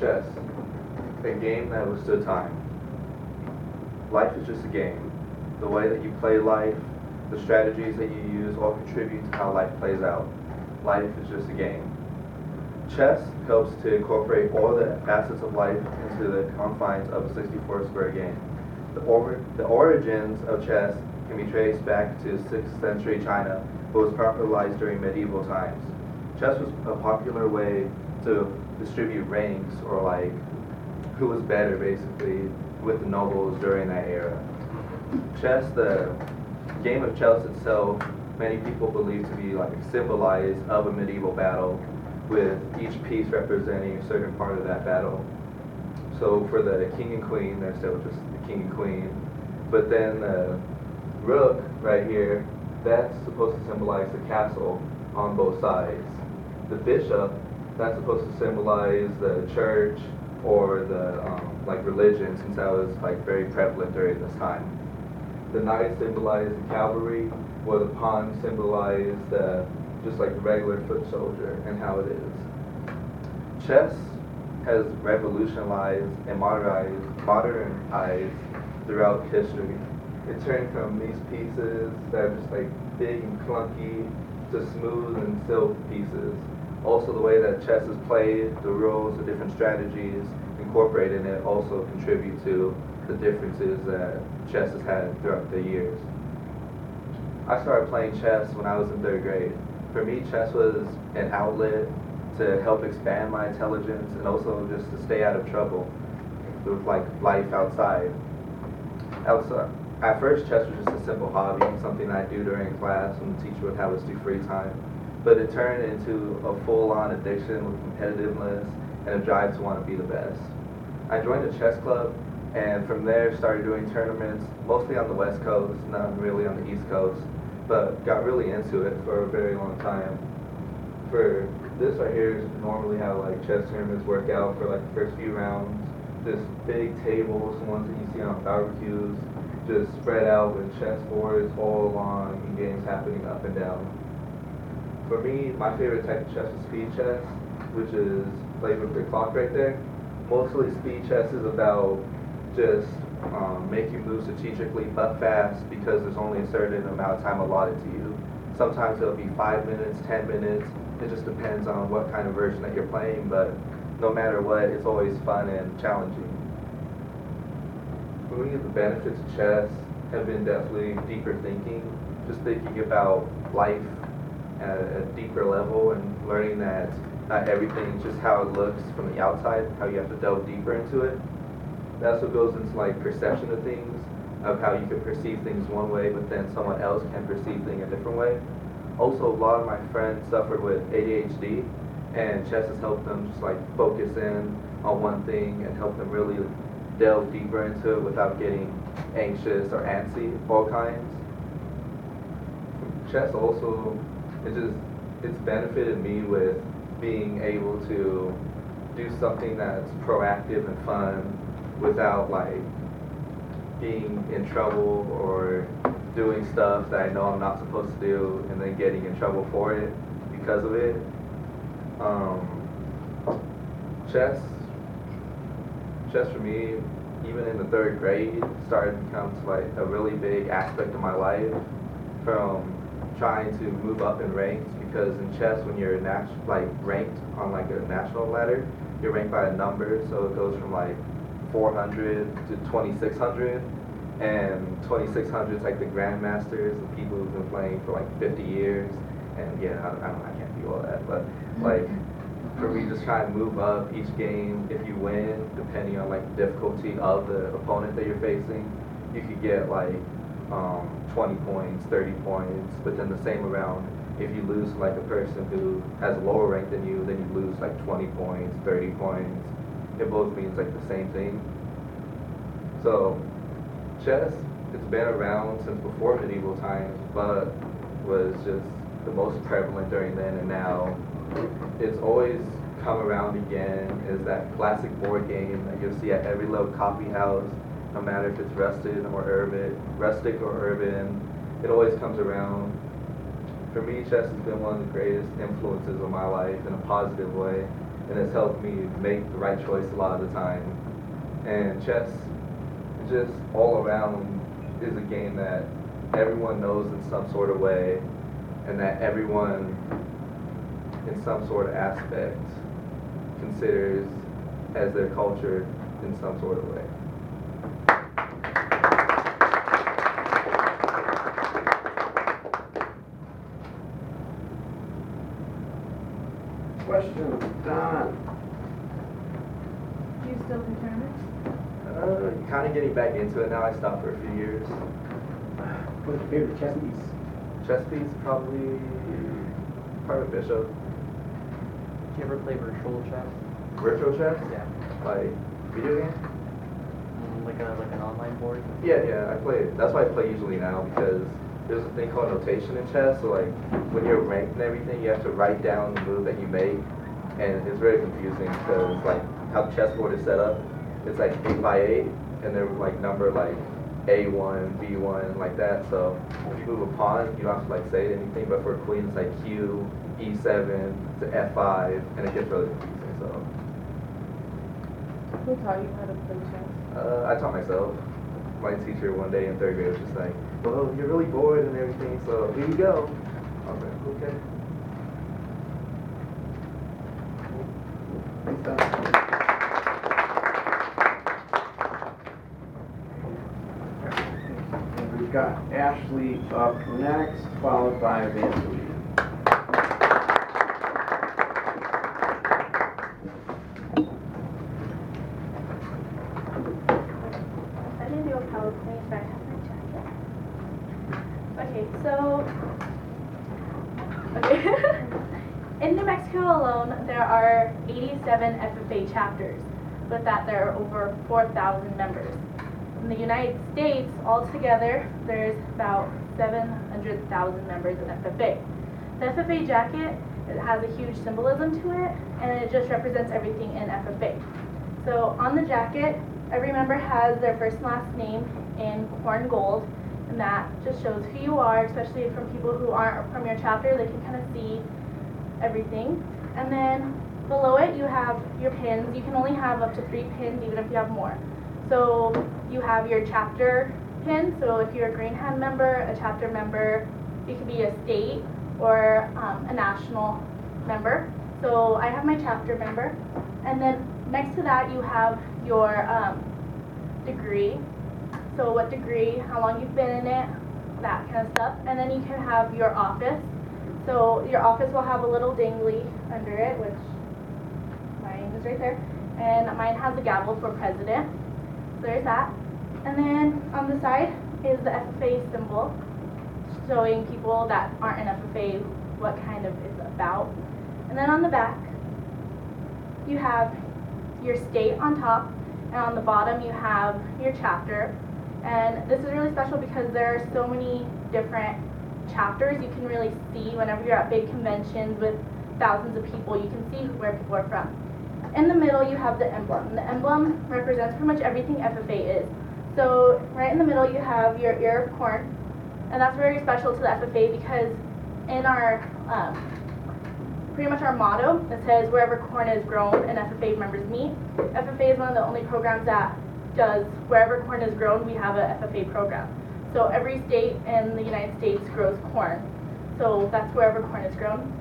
Chess, a game that withstood time. Life is just a game. The way that you play life, the strategies that you use all contribute to how life plays out. Life is just a game. Chess helps to incorporate all the facets of life into the confines of a 64 square game. The origins of chess can be traced back to 6th century China, but was popularized during medieval times. Chess was a popular way to distribute ranks, or like who was better basically with the nobles during that era. Chess, the game of chess itself, many people believe to be like symbolized of a medieval battle, with each piece representing a certain part of that battle. So for the king and queen, they're still just the king and queen. But then the rook right here, that's supposed to symbolize the castle on both sides. The bishop, that's supposed to symbolize the church or the like religion, since that was like very prevalent during this time. The knight symbolized the cavalry, while the pawn symbolized just like the regular foot soldier and how it is. Chess has revolutionized and modernized throughout history. It turned from these pieces that are just like big and clunky to smooth and silk pieces. Also, the way that chess is played, the rules, the different strategies incorporated in it also contribute to the differences that chess has had throughout the years. I started playing chess when I was in 3rd grade. For me, chess was an outlet to help expand my intelligence and also just to stay out of trouble with like life outside. At first, chess was just a simple hobby, something I do during class when the teacher would have us do free time. But it turned into a full-on addiction with competitiveness and a drive to want to be the best. I joined a chess club, and from there started doing tournaments, mostly on the West Coast, not really on the East Coast, but got really into it for a very long time. For this right here is normally how like chess tournaments work out for like the first few rounds. Just big tables, the ones that you see on barbecues, just spread out with chessboards all along and games happening up and down. For me, my favorite type of chess is speed chess, which is played with the clock right there. Mostly speed chess is about just making moves strategically but fast, because there's only a certain amount of time allotted to you. Sometimes it'll be 5 minutes, 10 minutes. It just depends on what kind of version that you're playing, but no matter what, it's always fun and challenging. For me, the benefits of chess have been definitely deeper thinking, just thinking about life at a deeper level and learning that not everything is just how it looks from the outside, how you have to delve deeper into it. That's what goes into like perception of things, of how you can perceive things one way, but then someone else can perceive things a different way. Also, a lot of my friends suffered with ADHD, and chess has helped them just like focus in on one thing and help them really delve deeper into it without getting anxious or antsy of all kinds. Chess also, it's benefited me with being able to do something that's proactive and fun without like being in trouble or doing stuff that I know I'm not supposed to do and then getting in trouble for it because of it. Chess for me, even in the 3rd grade, started to become like a really big aspect of my life, from trying to move up in ranks, because in chess when you're ranked on like a national ladder, you're ranked by a number, so it goes from like 400 to 2600, and 2600 is like the grandmasters, the people who've been playing for like 50 years, and yeah, I can't do all that, but like for me, just trying to move up each game. If you win, depending on like the difficulty of the opponent that you're facing, you could get like 20 points, 30 points, but then the same around, if you lose like a person who has a lower rank than you, then you lose like 20 points, 30 points. It both means like the same thing. So chess, it's been around since before medieval times, but was just the most prevalent during then, and now it's always come around again as that classic board game that you'll see at every little coffee house, no matter if it's rustic or urban, it always comes around. For me, chess has been one of the greatest influences of my life in a positive way, and it's helped me make the right choice a lot of the time. And chess, just all around, is a game that everyone knows in some sort of way, and that everyone in some sort of aspect considers as their culture in some sort of way. Question, Don. Do you still do tournaments? Kind of getting back into it now. I stopped for a few years. What's your favorite chess piece? Chess piece, probably Private Bishop. Do you ever play virtual chess? Virtual chess? Yeah. Like video game? Like an online board? Yeah, I play it. That's why I play usually now, because there's a thing called notation in chess. So like when you're ranked and everything, you have to write down the move that you make, and it's very confusing because like how the chessboard is set up, it's like 8 by 8, and they're like number like A1, B1, like that. So if you move a pawn, you don't have to like say anything, but for a queen, it's like Q, E7 to F5, and it gets really confusing. So Who taught you how to play chess? I taught myself. My teacher one day in 3rd grade was just like, well, you're really bored and everything, so here you go. I was like, okay. Thanks, Don. And we've got Ashley up next, followed by Vaseline. I didn't do a PowerPoint, but I have my jacket. Okay, so, in New Mexico alone, there are 87 FFA chapters. With that, there are over 4,000 members. In the United States, altogether, there's about 700,000 members in FFA. The FFA jacket, it has a huge symbolism to it, and it just represents everything in FFA. So on the jacket, every member has their first and last name in corn gold, and that just shows who you are, especially from people who aren't from your chapter. They can kind of see everything. And then below it, you have your pins. You can only have up to 3 pins, even if you have more. So you have your chapter pin. So if you're a Green Hand member, a chapter member, it could be a state or a national member. So I have my chapter member. And then next to that, you have your degree. So what degree, how long you've been in it, that kind of stuff. And then you can have your office. So your office will have a little dingly under it, which mine is right there. And mine has a gavel for president. So there's that. And then on the side is the FFA symbol, showing people that aren't in FFA what kind of it's about. And then on the back, you have your state on top, and on the bottom you have your chapter. And this is really special because there are so many different chapters. You can really see whenever you're at big conventions with thousands of people, you can see where people are from. In the middle you have the emblem. And the emblem represents pretty much everything FFA is. So right in the middle you have your ear of corn, and that's very special to the FFA because in our pretty much our motto, it says wherever corn is grown and FFA members meet. FFA is one of the only programs that does wherever corn is grown, we have a FFA program. So every state in the United States grows corn. So that's wherever corn is grown.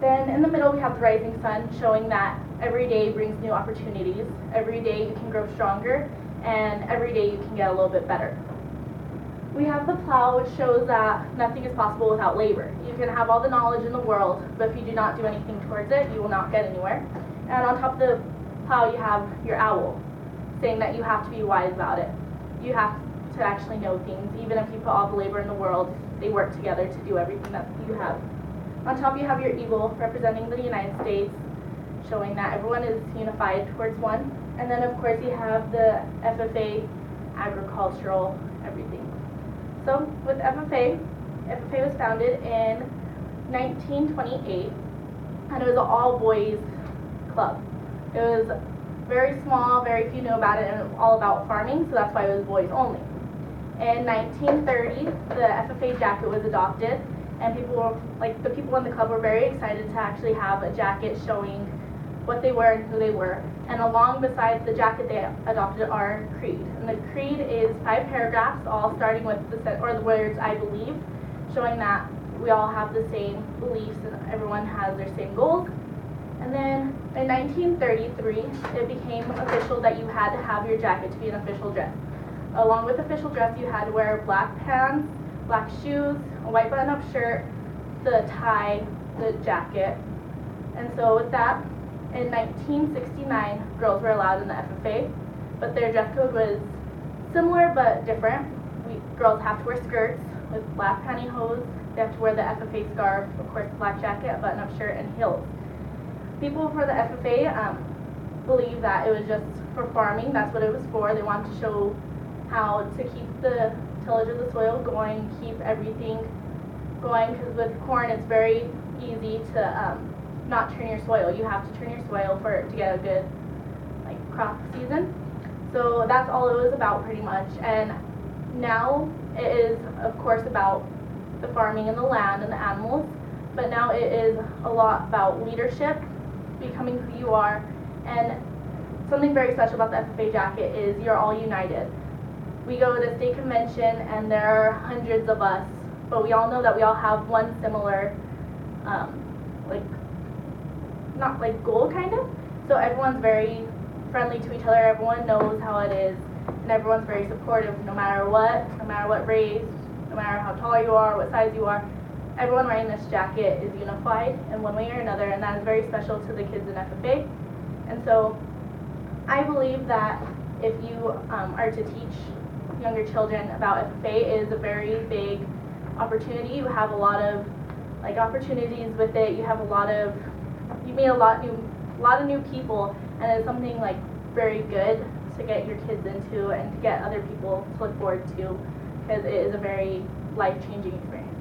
Then in the middle we have the rising sun, showing that every day brings new opportunities. Every day you can grow stronger, and every day you can get a little bit better. We have the plow, which shows that nothing is possible without labor. You can have all the knowledge in the world, but if you do not do anything towards it, you will not get anywhere. And on top of the plow you have your owl, saying that you have to be wise about it. You have to actually know things. Even if you put all the labor in the world, they work together to do everything that you have. On top you have your eagle, representing the United States, showing that everyone is unified towards one. And then of course you have the FFA agricultural everything. So with FFA, FFA was founded in 1928, and it was an all-boys club. It was very small, very few knew about it, and all about farming, so that's why it was boys only. In 1930, the FFA jacket was adopted, and people were, like, the people in the club were very excited to actually have a jacket showing what they were and who they were. And along beside the jacket, they adopted our creed. And the creed is 5 paragraphs, all starting with the words "I believe," showing that we all have the same beliefs and everyone has their same goals. And then in 1933, it became official that you had to have your jacket to be an official dress. Along with official dress, you had to wear black pants, black shoes, a white button-up shirt, the tie, the jacket. And so with that, in 1969, girls were allowed in the FFA, but their dress code was similar but different. Girls have to wear skirts with black pantyhose. They have to wear the FFA scarf, of course, black jacket, a button-up shirt, and heels. People for the FFA believe that it was just for farming. That's what it was for. They wanted to show how to keep the tillage of the soil going, keep everything going, because with corn it's very easy to not turn your soil. You have to turn your soil to get a good crop season. So that's all it was about pretty much. And now it is of course about the farming and the land and the animals, but now it is a lot about leadership, becoming who you are. And something very special about the FFA jacket is you're all united. We go to state convention and there are hundreds of us, but we all know that we all have one similar goal kind of. So everyone's very friendly to each other, everyone knows how it is, and everyone's very supportive no matter what race, no matter how tall you are, what size you are. Everyone wearing this jacket is unified in one way or another, and that is very special to the kids in FFA. And so I believe that if you are to teach younger children about FFA, is a very big opportunity. You have a lot of opportunities with it. You meet a lot of new people, and it's something very good to get your kids into and to get other people to look forward to, because it is a very life-changing experience.